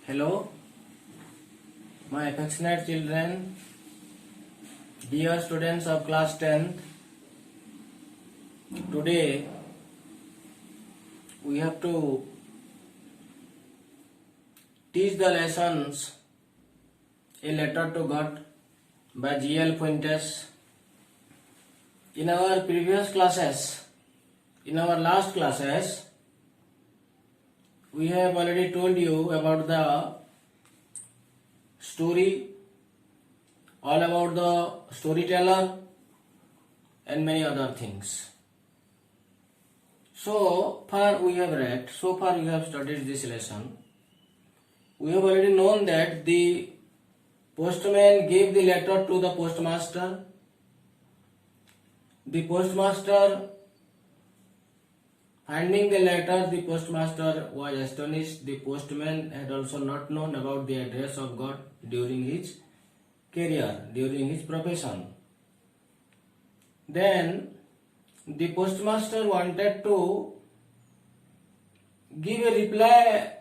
Hello, my affectionate children, dear students of class 10th. Today we have to teach the lessons A Letter to God by G.L. Fuentes. In our previous classes, in our last classes, we have already told you about the story, all about the storyteller and many other things. So far we have read, so far we have studied this lesson. We have already known that the postman gave the letter to the postmaster. The postmaster, finding the letter, the postmaster was astonished. The postman had also not known about the address of God during his career, during his profession. Then the postmaster wanted to give a reply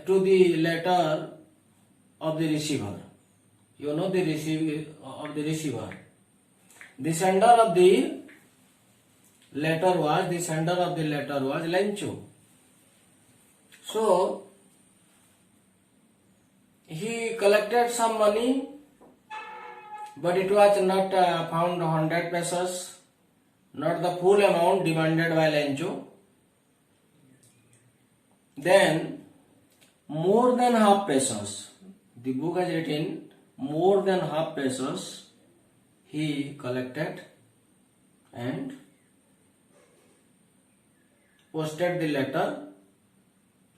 to the letter of the receiver. You know the receiver. The sender of the letter was Lencho. So he collected some money, but it was not found 100 pesos, not the full amount demanded by Lencho. Then more than half pesos, the book has written more than half pesos he collected and posted the letter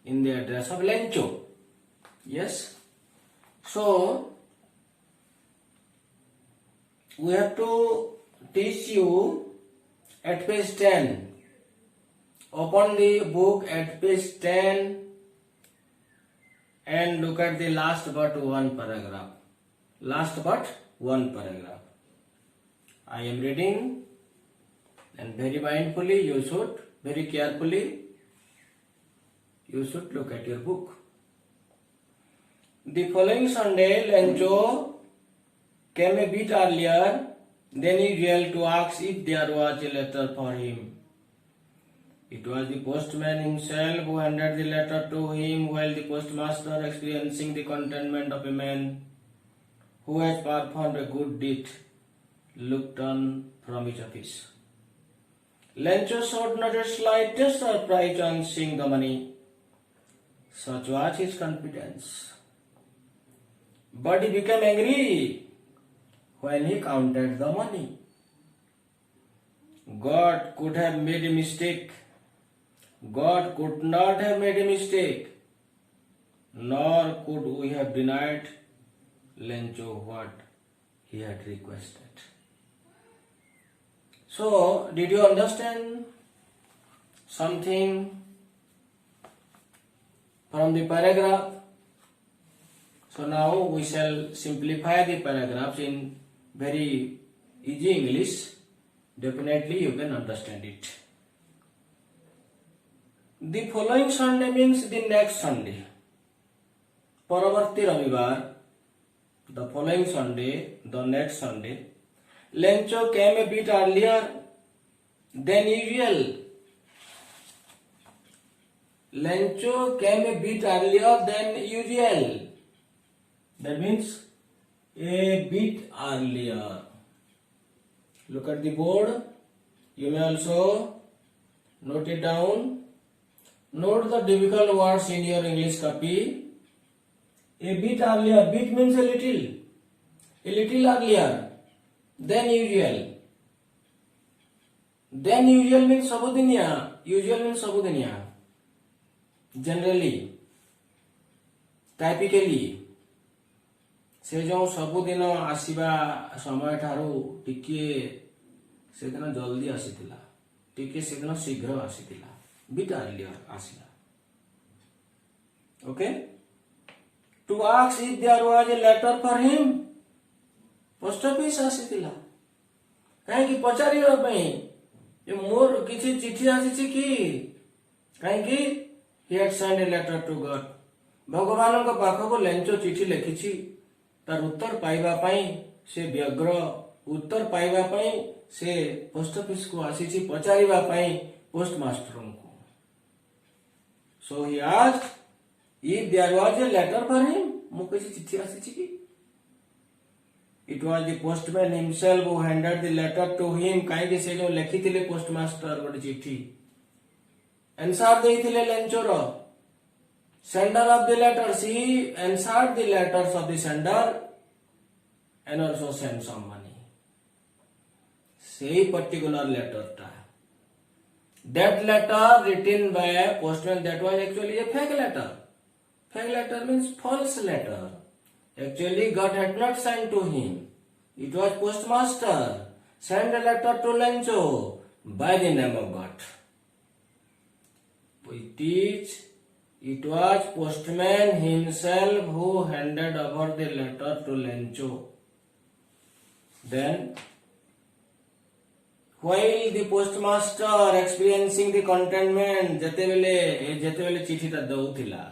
in the address of Lencho. Yes. So we have to teach you at page 10. Open the book at page 10 and look at the last but one paragraph. Last but one paragraph. I am reading, and very mindfully you should, very carefully you should look at your book. The following Sunday, Lencho came a bit earlier than usual to ask if there was a letter for him. It was the postman himself who handed the letter to him, while the postmaster, experiencing the contentment of a man who has performed a good deed, looked on from his office. Lencho showed not the slightest surprise on seeing the money. Such was his confidence. But he became angry when he counted the money. God could have made a mistake. God could not have made a mistake. Nor could we have denied Lencho what he had requested. So, did you understand something from the paragraph? So now we shall simplify the paragraphs in very easy English. Definitely you can understand it. The following Sunday means the next Sunday. Paravarti Ravivar, the following Sunday, the next Sunday. Lencho came a bit earlier than usual. Lencho came a bit earlier than usual. That means a bit earlier. Look at the board. You may also note it down. Note the difficult words in your English copy. A bit earlier. Bit means a little. A little earlier than usual. Then usual means sabudiniya. Usual means sabudiniya. Generally. Typically. से जो सबुदिन आसीबा समय ठारू टिके सेदिन जल्दी आसीतिला टिके सेदिन शीघ्र आसीतिला बिट अर्लियर आसीला okay to ask if there was a letter for him post office आसीतिला काहे कि पचारियो पई ये मोर किछि चिठी आसीछि कि काहे कि he had sent a letter to God भगवान पाखक लेंचो चिठी लिखी तार उत्तर पाइबा पई से व्यग्र उत्तर पाइबा पई से पोस्ट ऑफिस को आसी पचारिबा पई पोस्ट मास्टर को so he asked if there was a letter for him मु कसी चिठी आसी कि it was the postman himself who handed the letter to him काई से जो लिखिथिले पोस्ट मास्टर गोटे चिठी आंसर देइथिले लेंचोर sender of the letters he answered the letters of the sender and also sent some money say particular letter ta that letter written by a postman that was actually a fake letter means false letter actually God had not sent to him it was postmaster sent a letter to Lencho by the name of God we teach it was postman himself who handed over the letter to Lencho. Then, while the postmaster experiencing the contentment, जेतेबेले चिठी ता दउथिला,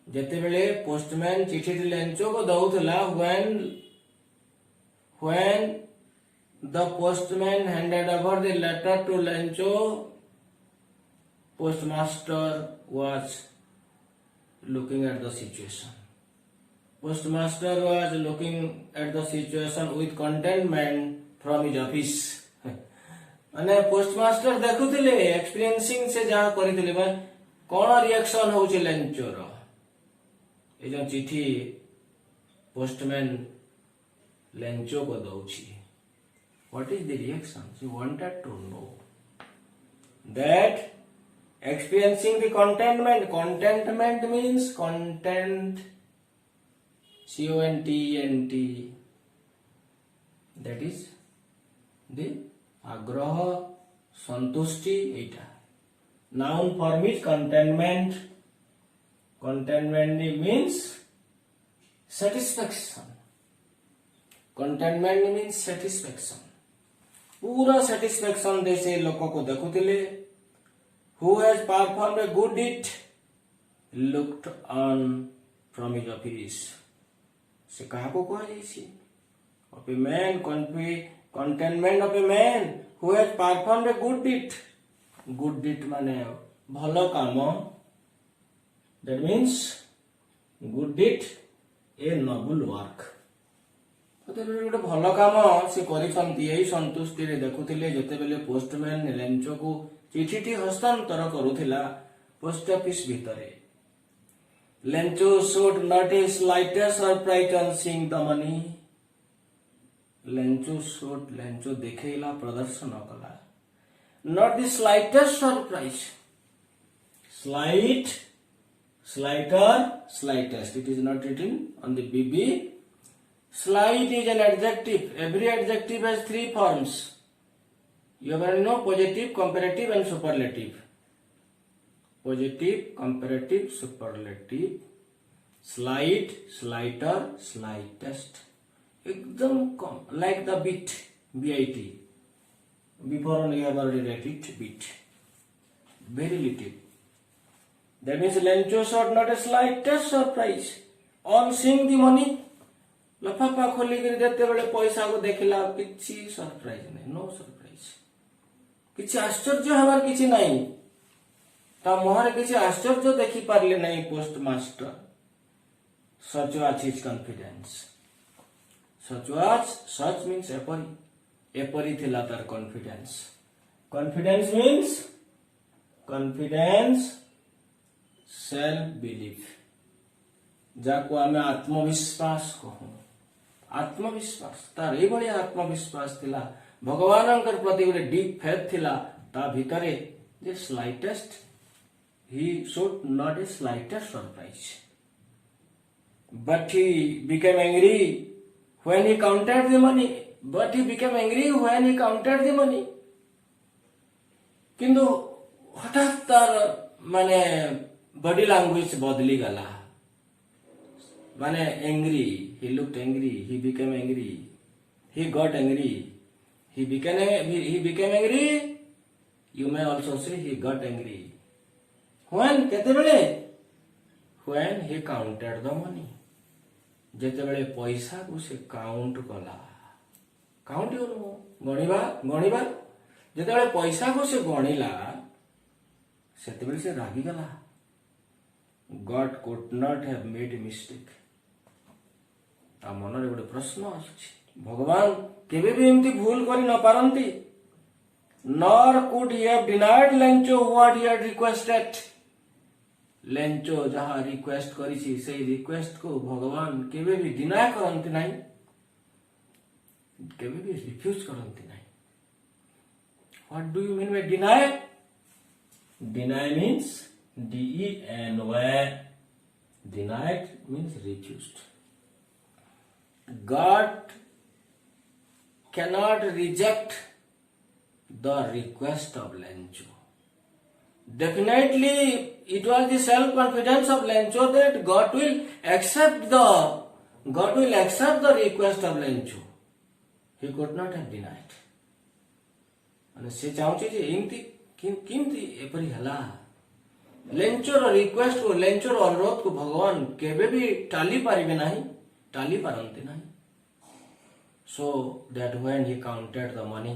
जेतेबेले postman चिठी Lencho को दउथिला, when the postman handed over the letter to Lencho, postmaster was looking at the situation. Postmaster was looking at the situation with contentment from his office. अने postmaster देखुथिले experiencing से जहाँ करिथिले कोन reaction होउचे लेंचोर ए जो चिठी postman Lencho को दउछि what is the reaction he wanted to know that experiencing the contentment means content content that is the agraha santushti eta noun form is contentment means satisfaction contentment means satisfaction पूरा satisfaction दे से लोगों को देखुथिले who has performed a good deed looked on from his office से कहा को कहा जाइए of a man contentment of a man who has performed a good deed माने भलो काम that means good deed a noble work गोटे भल काम से करिसंती एही संतुष्टि रे देखुथिले जेतेबेले पोस्टमैन लेंचो को चिठीटी हस्तांतर करुथिला पोस्ट ऑफिस भितरे Lencho showed not a slightest surprise on seeing the money Lencho देखेला प्रदर्शन कला not the slightest surprise slightest it is not written on the BB slight is an adjective every adjective has three forms you already know positive comparative and superlative positive comparative superlative slight slighter slightest एकदम कम like the bit before you have already read it bit very little that means Lencho showed not a slightest surprise on seeing the money लफाफा खोली कर देते बड़े पैसा को देखला किछि surprise नहीं नो सरप्राइज किछि आश्चर्य हमार किछि नहीं ता मोहर किछि आश्चर्य देखि पारले नहीं post master such was his confidence such means एपरी थिला तार confidence means confidence self belief जाको आमे आत्मविश्वास कहूं आत्मविश्वास तार ए बड़ी आत्मविश्वास थिला भगवानंकर प्रति गोटे डीप फेथ थिला ता भितरे जे slightest he showed not a slightest surprise but he became angry when he counted the money किंतु हठात तार माने बॉडी लैंग्वेज बदली गला माने angry he looked angry he became angry he got angry he became angry you may also say he got angry when ketebele when he counted the money. ଯେତେବେଳେ ପଇସାକୁ ସେ କାଉଣ୍ଟ କଲା, କାଉଣ୍ଟ ଗଣିବା ଗଣିବା ଯେତେବେଳେ ପଇସାକୁ ସେ ଗଣିଲା ସେତେବେଳେ ସେ ରାଗିଗଲା. God could not have made a mistake. ତା ମନରେ ଗୋଟେ ପ୍ରଶ୍ନ ଆସୁଛି, ଭଗବାନ କେବେ ବି ଏମିତି ଭୁଲ କରି ନ ପାରନ୍ତି. Nor could he have denied Lencho what he had requested. ଲେଞ୍ଚୋ ଯାହା ରିକ୍ୱେଷ୍ଟ କରିଛି ସେଇ ରିକ୍ୱେଷ୍ଟକୁ ଭଗବାନ କେବେ ବି ଡିନାଏ କରନ୍ତି ନାହିଁ, କେବେ ବି ରିଫ୍ୟୁଜ କରନ୍ତି ନାହିଁ. What do you mean by deny? Deny means D-E-N-Y. Denied means refused. God cannot reject the request of Lencho. Definitely, it was the self-confidence of Lencho that God will accept the request of Lencho. He could not have denied. And se ଚାହୁଁଛି ଯେ ଏମିତି କେମିତି ଏପରି ହେଲା. ଲେଞ୍ଚୋର request କୁ ଲେଞ୍ଚୋର ଅନୁରୋଧକୁ ଭଗବାନ କେବେ ବି ଟାଲି ପାରିବେ ନାହିଁ, ଟାଲି ପାରନ୍ତି ନାହିଁ. So that when he counted the money,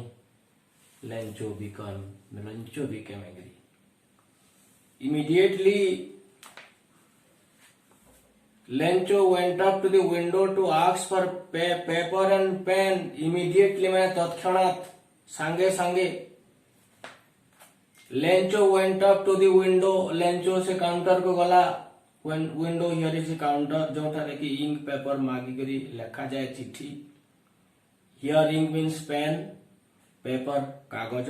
Lencho became angry. Immediately, Lencho went up to the window to ask for paper and pen. Immediately, मैंने तत्क्षणात सांगे सांगे. Lencho went up to the window. Lencho से counter को गला. When window here is the counter, जोठारे की ink paper मागी करी लिखा जाए चिट्ठी. Here ink means pen, paper कागज.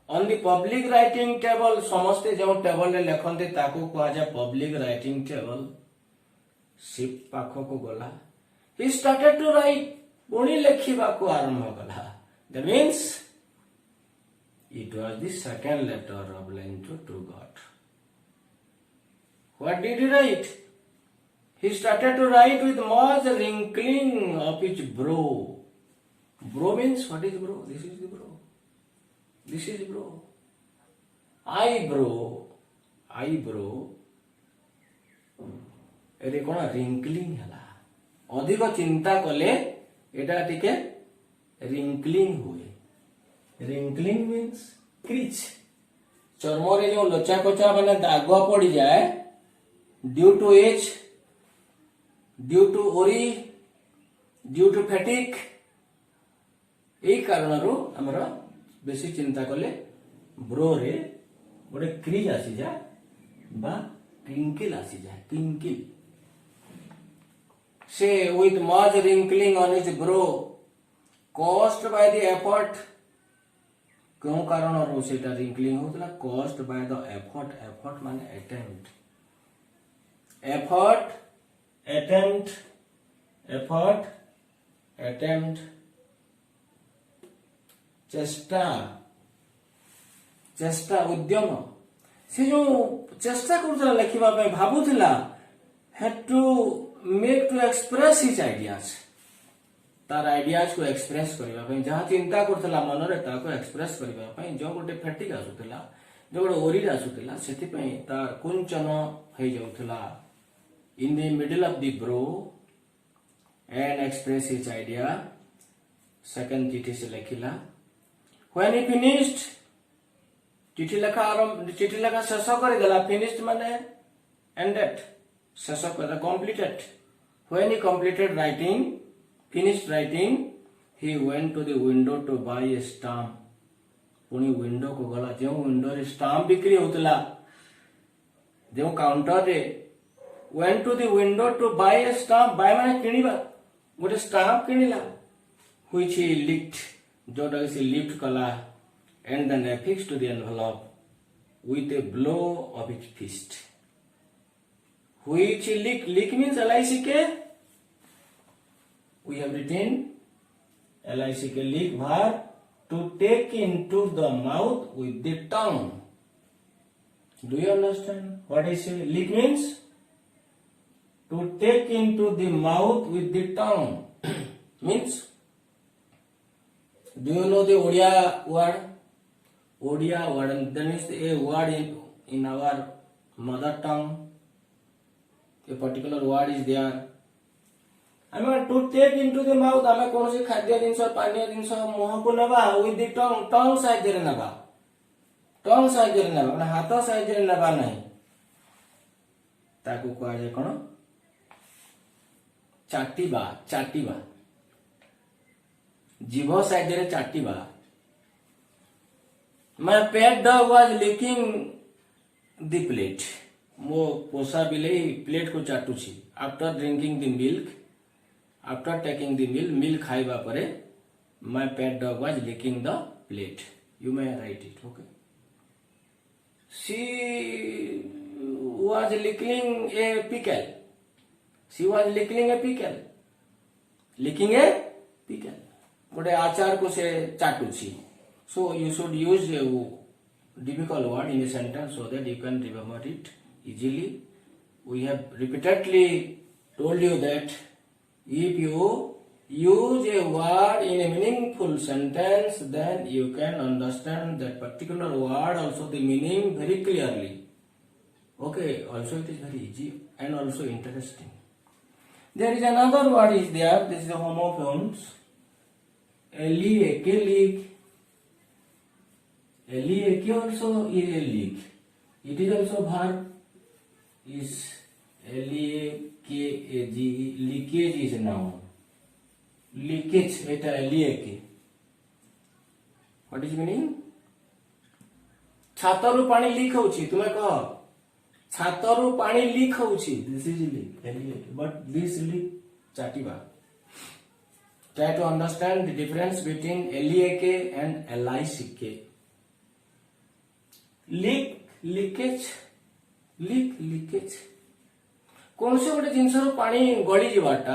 On the public writing table, समस्ते जो टेबल ले लिखते ताको कहा जाए public writing table. सिप पाखो को गला. He started to write. पुणी लिखिबा को आरंभ कला. That means it was the second letter of Lencho to God. What did he write? He started to write with much wrinkling of his brow. Brow means what is brow? This is the brow. This is brow. Eyebrow. ଏଠି କ'ଣ ରିଙ୍କଲିଂ ହେଲା. ଅଧିକ ଚିନ୍ତା କଲେ ଏଟା ଟିକେ wrinkling ହୁଏ. Wrinkling means crease. ଚର୍ମରେ ଯେଉଁ ଲୋଚା କୋଚା ମାନେ ଦାଗ ପଡ଼ିଯାଏ due to age, due to worry, due to fatigue, ଏଇ କାରଣରୁ ଆମର ବେଶୀ ଚିନ୍ତା କଲେ ବ୍ରୋରେ ଗୋଟେ କ୍ରିଜ୍ ଆସିଯାଏ ବା ଟ୍ୱିଙ୍କିଲ୍ ଆସିଯାଏ. ଟ୍ୱିଙ୍କିଲ୍. ସେ with much wrinkling on his brow caused by the effort. କେଉଁ କାରଣରୁ ସେଇଟା ରିଙ୍କଲିଂ ହଉଥିଲା? caused by the effort. effort ମାନେ attempt. attempt ଚେଷ୍ଟା ଉଦ୍ୟମ. ସେ ଯୋଉ ଚେଷ୍ଟା କରୁଥିଲା ଲେଖିବା ପାଇଁ ଭାବୁଥିଲା, had to make to express his ideas. तार आइडियाज को एक्सप्रेस करबा ପାଇଁ ଯାହା ଚିନ୍ତା କରୁଥିଲା ମନରେ ତାକୁ ଏକ୍ସପ୍ରେସ କରିବା ପାଇଁ ଯୋଉ ଗୋଟେ ଫେଟିକ ଆସୁଥିଲା, ଯୋଉ ଗୋଟେ ଓରିଡ ଆସୁଥିଲା, ସେଥି ପାଇଁ ତାର କୁଞ୍ଚନ ହେଇ ଯାଉଥିଲା. In the middle of the brow and express his idea. Second चिठी से लिखिला. When he finished, चिठी लेखा शेष करदेला. Finished माने ended, शेष कर completed. When he completed writing, finished writing, he went to the window to buy a stamp. पुणी window को गला. जो विंडो रे स्टाम्प बिक्री होतला, जो काउंटर रे went to the window to buy a stamp. buy माने किनिबा. गोटे स्टाम्प किनिला. which he licked, जोटा से लिफ्ट कला, and then affixed to the envelope with a blow of his fist. Which he lick means LICK. We have written LICK, lick verb, to take into the mouth with the tongue. Do you understand what I say? Lick means to take into the mouth with the tongue. Means, do you know the Odia word? Odia word, and then is a word in our mother tongue. a particular word is there. ଆମେ to take into the mouth ଆମେ କୌଣସି ଖାଦ୍ୟ ଜିନିଷ ପାନୀୟ ଜିନିଷ ମୁହଁକୁ ନେବା with the tongue ସାହାଯ୍ୟରେ ନେବା, ଟଙ୍ଗ ସାହାଯ୍ୟରେ ନେବା, ମାନେ ହାତ ସାହାଯ୍ୟରେ ନେବା ନାହିଁ, ତାକୁ କୁହାଯାଏ କଣ? ଚାଟିବା, ଚାଟିବା, ଜିଭ ସାହାଯ୍ୟରେ ଚାଟିବା। My pet dog was licking the plate. ମୋ ପୋଷା ବିଲେଇ ପ୍ଲେଟ କୁ ଚାଟୁଛି। After drinking the milk, after taking the milk ଖାଇବା ପରେ my pet dog was licking the plate. You may write it, okay? She was licking a pickle. She was licking a pickle. Licking a pickle. गोटे आचार को से चाटुची. So you should use a difficult word in a sentence so that you can remember it easily. We have repeatedly told you that if you use a word in a meaningful sentence, then you can understand that particular word, also the meaning very clearly. Okay, also it is very easy and also interesting. There is another word is there, this is the homophones. Lick, lick. Lick also is a lick. It is also verb, is L-E-K-A-G, leakage is a noun. Leakage, eta L-E-K. What is meaning? छातरू पानी leak होची, तुमे कह छातरू पानी leak होची, this is leak, L-E-K. But this leak चाटिबा. Try to understand the difference between L-E-K and L-I-C-K. Leak, leakage, leak, leakage. कौन से गोटे जिनस पानी गली जावाटा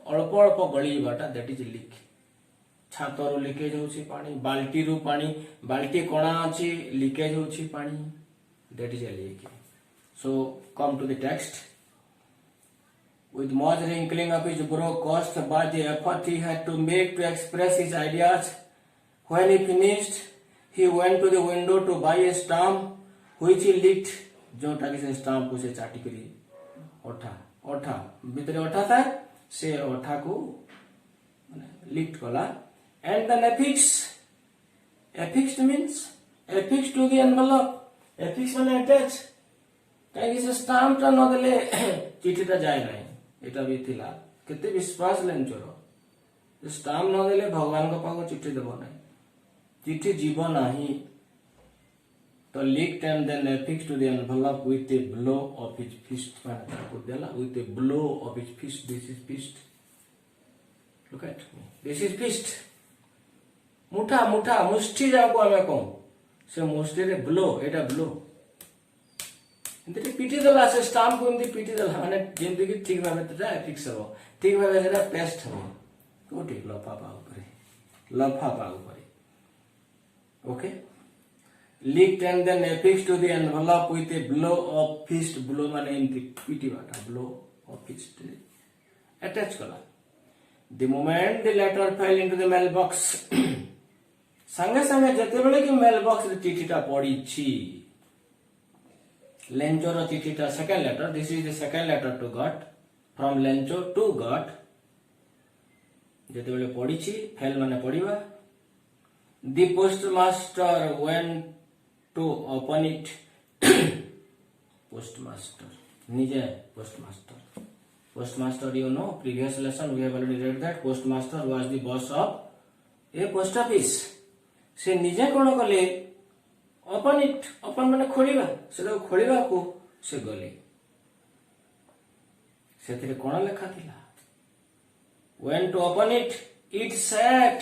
अल्प अल्प गली जावाटा दैट इज लीक। छातर लीकेज होची पानी, बाल्टी रु पानी, बाल्टी कोणा अछि लीकेज होची पानी, that is leak. So come to the text. With much wrinkling of his brow caused by the effort he had to make to express his ideas, when he finished, he went to the window to buy a stamp which he licked. जोटा कि से stamp को से चाटी करी ओठा ओठा भीतर ओठा था से ओठा को लिफ्ट कला and then affixed means affixed to the envelope, affix माने attach कहीं से स्टाम्प टा न देले चिठी टा जाए नहीं। एटा भी थिला केते विश्वास लेंचोर स्टाम्प न देले भगवान को पाको चिठी देबो नहीं, चिठी जीव नहीं। तो licked and then affixed to the envelope with a blow of his fist. With a blow of his fist. This is fist. Look at me. This is fist. मुठा मुठा मुष्टि जाको आमे कहूं से मुष्टि रे ब्लो एटा ब्लो एंते पीटी दला से stamp को एंते PT दला माने जेंति कि ठीक भाबे तटा फिक्स हो, ठीक भाबे सेटा पेस्ट हो कोठी लफाफा ऊपर। Okay, licked and then affixed to the envelope with a blow of fist. Blow माने एंति पीटी बाटा blow of fist attach कला। The moment the letter fell into the mailbox, संगे संगे जते बेले कि mailbox रे चिठीटा पड़ी छी, लेंचो रो चिठीटा second letter, this is the second letter to got, from Lencho to got, जते बेले पड़ी छी, fell माने पड़ीबा। The postmaster went to open it. Postmaster nije postmaster, you know, previous lesson we have already read that postmaster was the boss of a post office. से निजे कोन कले open it, open माने खोलिबा, सेटा खोलिबा को से गले, सेथिरे कोन लेखा थिला when to open it, it said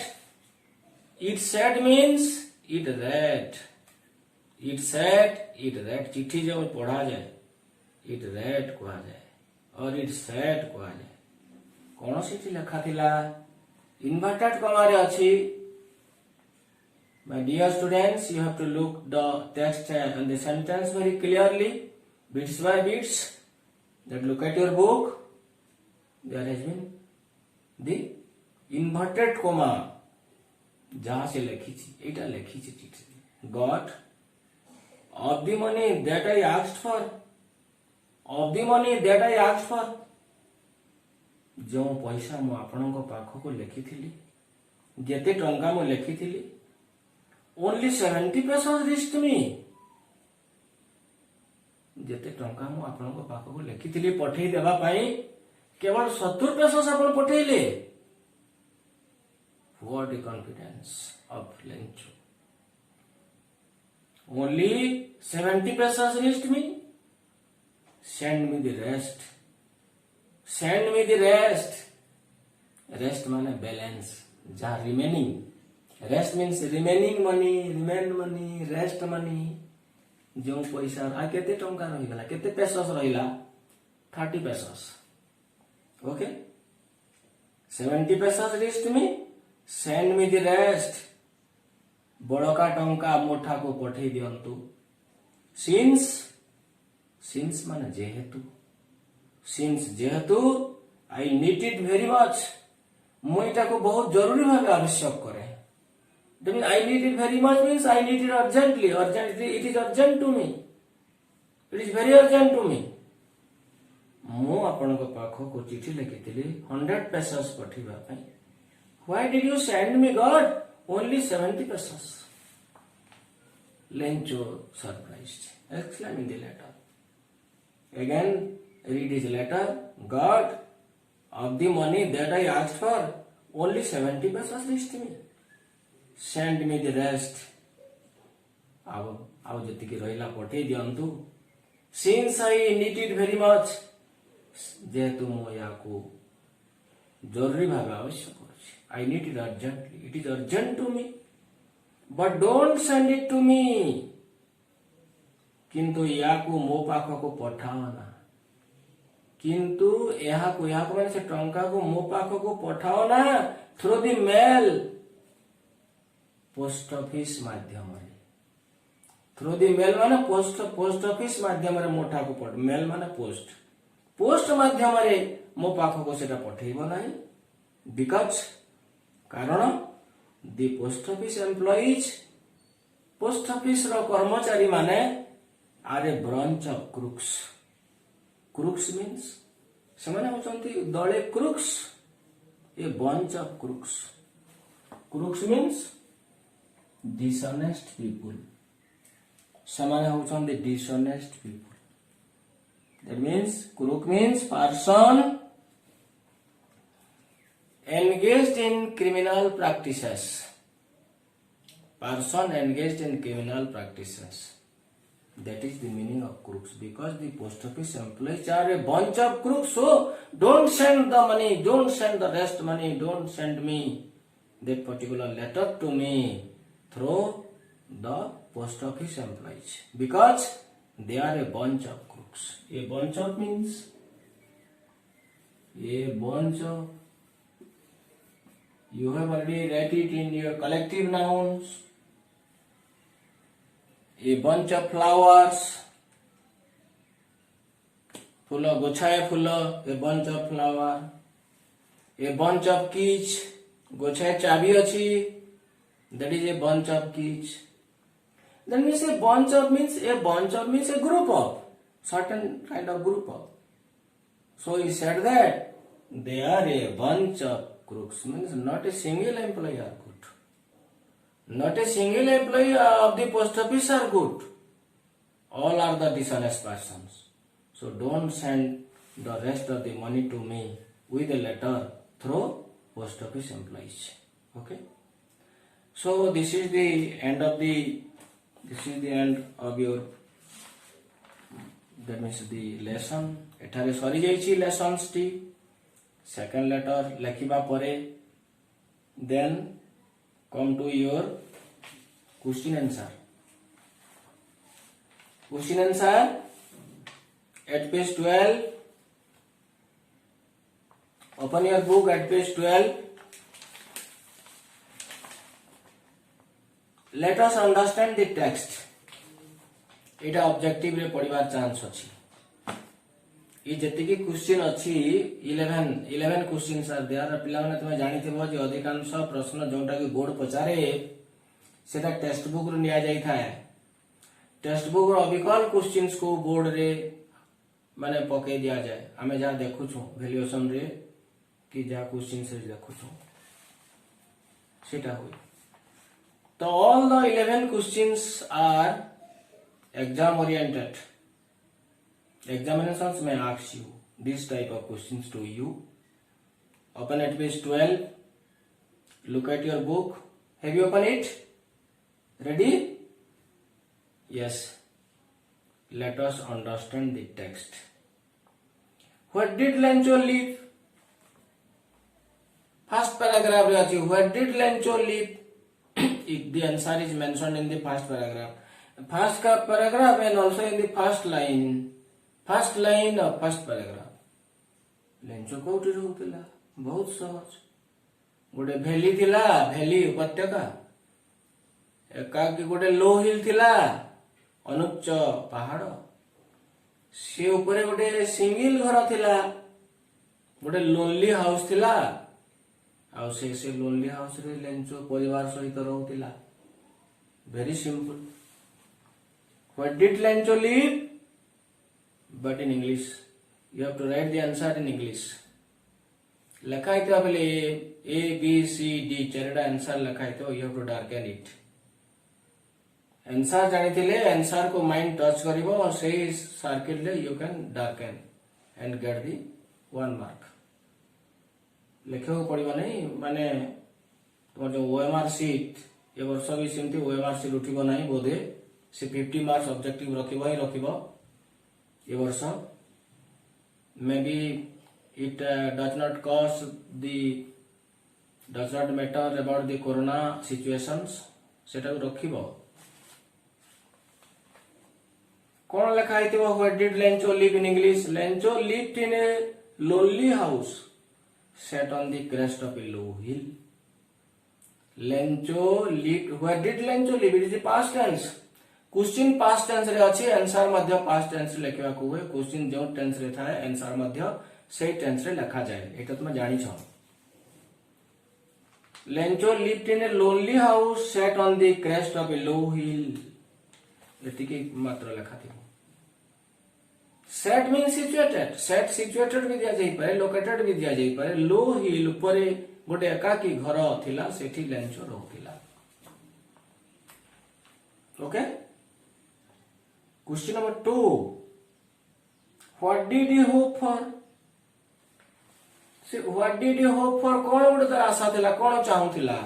means it read. It said, चिट्ठी जब पढ़ा जाए it read कहा जाए और it said कहा जाए। कौन सी लिखा थिला इन्वर्टेड कॉमा रे अछि। My dear students, you have to look the text and the sentence very clearly, bits by bits. Then look at your book. There has been the inverted comma. जहां से लिखी थी एटा लिखी थी चिट्ठी got of the money that I asked for, of the money that I asked for. जो पैसा मु आपणक पाखक लिखिथिली जेते टंका मु लिखिथिली only 70 pesos reached me. जेते टंका मु आपणक पाखक लिखिथिली पठेई देबा पई केवल 70 pesos आपण पठेइले. What a confidence of Lencho. Only 70 pesos reached me. Send me the rest. Send me the rest. Rest माने balance. जहाँ remaining. Rest means remaining money, remain money, rest money. जो पैसा आ केते टंका रहिला केते pesos रहिला 30 pesos. Okay? 70 pesos reached me. Send me the rest. बड़का टंका मोठा को पठेई दियंतु. Since माने जेहेतु. Since जेहेतु I need it very much. मु एटा को बहुत जरूरी भाबे आवश्यक करे. That means I need it very much means I need it urgently. It is urgent to me. It is very urgent to me. मु आपनक पाखो को चिठी लिखिथिली 100 pesos पठिबा पई. Why did you send me, God? Only 70 pesos. Lencho surprised. Exclaiming the letter. Again, read his letter. God, of the money that I asked for, only 70 pesos reached me. Send me the rest. Ao jetiki rahila pathei diyantu. Since I need it very much, jehetu mo yaku jaruri bhabe avashyak अछि. I need it urgently. It is urgent to me. But don't send it to me. किंतु याकू मो पाखको पठाओ ना. किंतु याकू माने से टंका को मो पाखको पठाओ ना through the mail. Post office माध्यम रे. थ्रू द मेल माने पोस्ट ऑफिस माध्यम रे मोठा को पठ. मेल माने पोस्ट माध्यम रे मो पाखको सेटा पठेइबो नाही. बिकॉज कारण the post office employees post office रो कर्मचारी माने are a branch of crooks. Crooks means सेमाने होचंती दळे crooks. A bunch of crooks. Crooks means dishonest people. सेमाने होचंती dishonest people. That means crook means person engaged in criminal practices. Person engaged in criminal practices. That is the meaning of crooks. Because the post office employees are a bunch of crooks. So don't send the money. Don't send the rest money. Don't send me that particular letter to me through the post office employees. Because they are a bunch of crooks. A bunch of means a bunch of. You have already read it in your collective nouns. A bunch of flowers. Full gochaye full. A bunch of flower. A bunch of keys. Gochaye chabi achi. That is a bunch of keys. Then we say bunch of means a group of certain kind of group of. So he said that they are a bunch of crooks. Means not a single employee are good. Not a single employee of the post office are good. All are the dishonest persons. So don't send the rest of the money to me with a letter through post office employees. Okay. So this is the end of your that means the lesson. एठारे सरी जाइछि lessons T. Second letter lekhiba pore then come to your question answer. Question answer at page 12. Open your book at page 12. Let us understand the text. Etah objective रे पढ़िबार chance अछि. ये जतिकी question अछि 11 questions are there. पिला माने तुमे जानिथिबो जे अधिकांश प्रश्न जोटा कि बोर्ड पचारे सेटा टेक्स्ट बुक रो निया जाई थाए. टेक्स्ट बुक रो अबिकल क्वेश्चंस को बोर्ड रे माने पके दिया जाए आमे जहाँ देखुछु वैल्यूएशन रे कि जहाँ क्वेश्चन से देखुछु सेटा हुई तो all the 11 questions are exam oriented. Examinations may ask you this type of questions to you. Open at page 12. Look at your book. Have you opened it? Ready? Yes. Let us understand the text. Where did Lencho live? First paragraph re achi. Where did Lencho live? If the answer is mentioned in the first paragraph. First paragraph and also in the first line of first paragraph. Lencho कोठी रहूतिला बहुत सहज गोटे भैली थिला भैली उपत्यका एकाकी गोटे लो हिल थिला अनुच्च पहाड़ से ऊपर गोटे सिंगल घर थिला गोटे लोनली हाउस थिला आ से लोनली हाउस रे लेंचो परिवार सहित रहूतिला very simple. Where did Lencho live? But in English. You have to write the answer in English. लिखा है तो पहले A, B, C, D चारटा आंसर लिखा है तो you have to darken it. Answer जानी थिले आंसर को माइंड टच करिवो और सही सर्किल ले you can darken and get the 1 mark. लिखे को पड़िबो नहीं माने तुम जो OMR शीट ये वर्ष भी सेमती OMR शीट उठिबो नहीं बोधे से 50 मार्क्स ऑब्जेक्टिव रखिबो ये वर्ष maybe it does not matter about the corona situations सेटा रखिबो कौन लिखा है what did Lencho live in English. Lencho lived in a lonely house set on the crest of a low hill. Lencho lived what did Lencho live it is the past tense. Question past tense रे अछि answer मध्य past tense रे लिखवा को हुए question जो tense रे थाए answer मध्य सेही टेंस रे लिखा जाए एटा तुम जानि छ. Lencho lived in a lonely house set on the crest of a low hill एतिके मात्र लिखा थी. Set mean situated. Set situated भी दिया जाई पारे लोकेटेड भी दिया जाई पारे. लो हिल ऊपर गोटे एकाकी घर थिला सेठी Lencho रहउतिला. Okay. Question number 2. What did he hope for? See, what did he hope for? कौन गोटे तार आशा थिला कौन चाहुथिला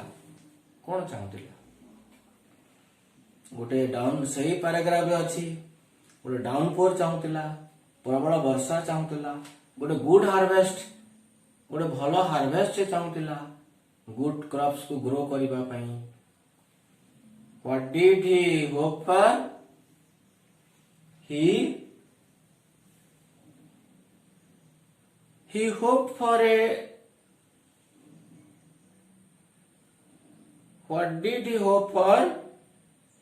गोटे डाउन सही पैराग्राफ रे अछि गोटे डाउन पोर चाहुथिला प्रबल वर्षा चाहुथिला गोटे गुड हार्वेस्ट गोटे भलो हार्वेस्ट से चाहुथिला गुड क्रॉप्स को ग्रो करिबा पई. What did he hope for? He hoped for a. What did he hope for?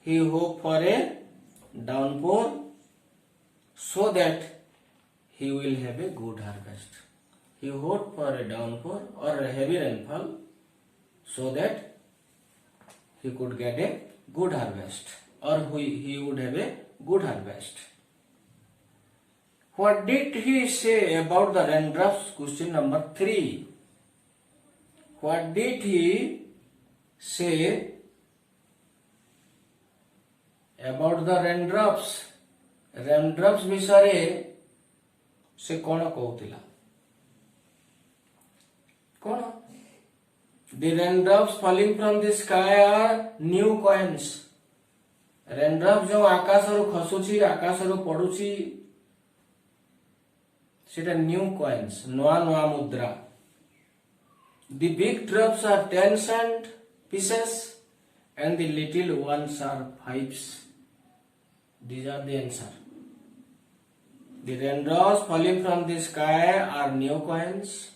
He hoped for a downpour so that he will have a good harvest. He hoped for a downpour or a heavy rainfall so that he could get a good harvest or he would have a good harvest. What did he say about the raindrops? Question number 3. What did he say about the raindrops? Raindrops विषय से कौन कहूतिला कौन? The raindrops falling from the sky are new coins. Raindrops जो आकाश रो खसुची आकाश रो पडुची सेटा new coins नवा नवा मुद्रा. The big drops are 10 cent pieces and the little ones are 5s. These are the answer. The raindrops falling from the sky are new coins.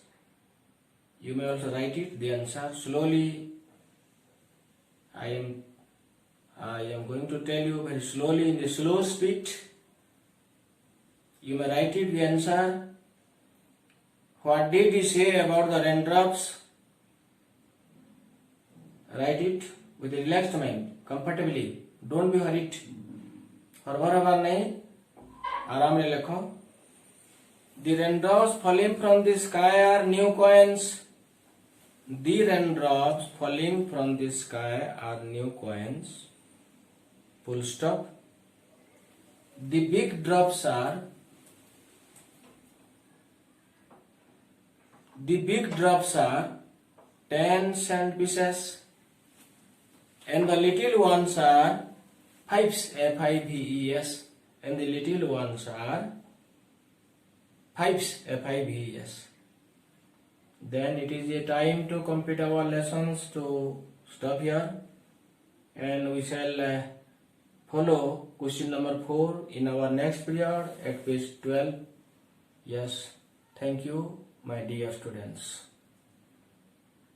You may also write it the answer slowly. I am going to tell you very slowly in the slow speed. You may write it the answer. What did he say about the raindrops? Write it with a relaxed mind, comfortably. Don't be hurried. Harbour नहीं आराम रे लिखो. The raindrops falling from the sky are new coins. The raindrops falling from the sky are new coins. Full stop. The big drops are The big drops are 10 cent pieces, and the little ones are fives, F-I-V-E-S, and the little ones are fives, F-I-V-E-S. Then it is a time to complete our lessons, to stop here, and we shall follow question number 4 in our next period at page 12. Yes, thank you, my dear students.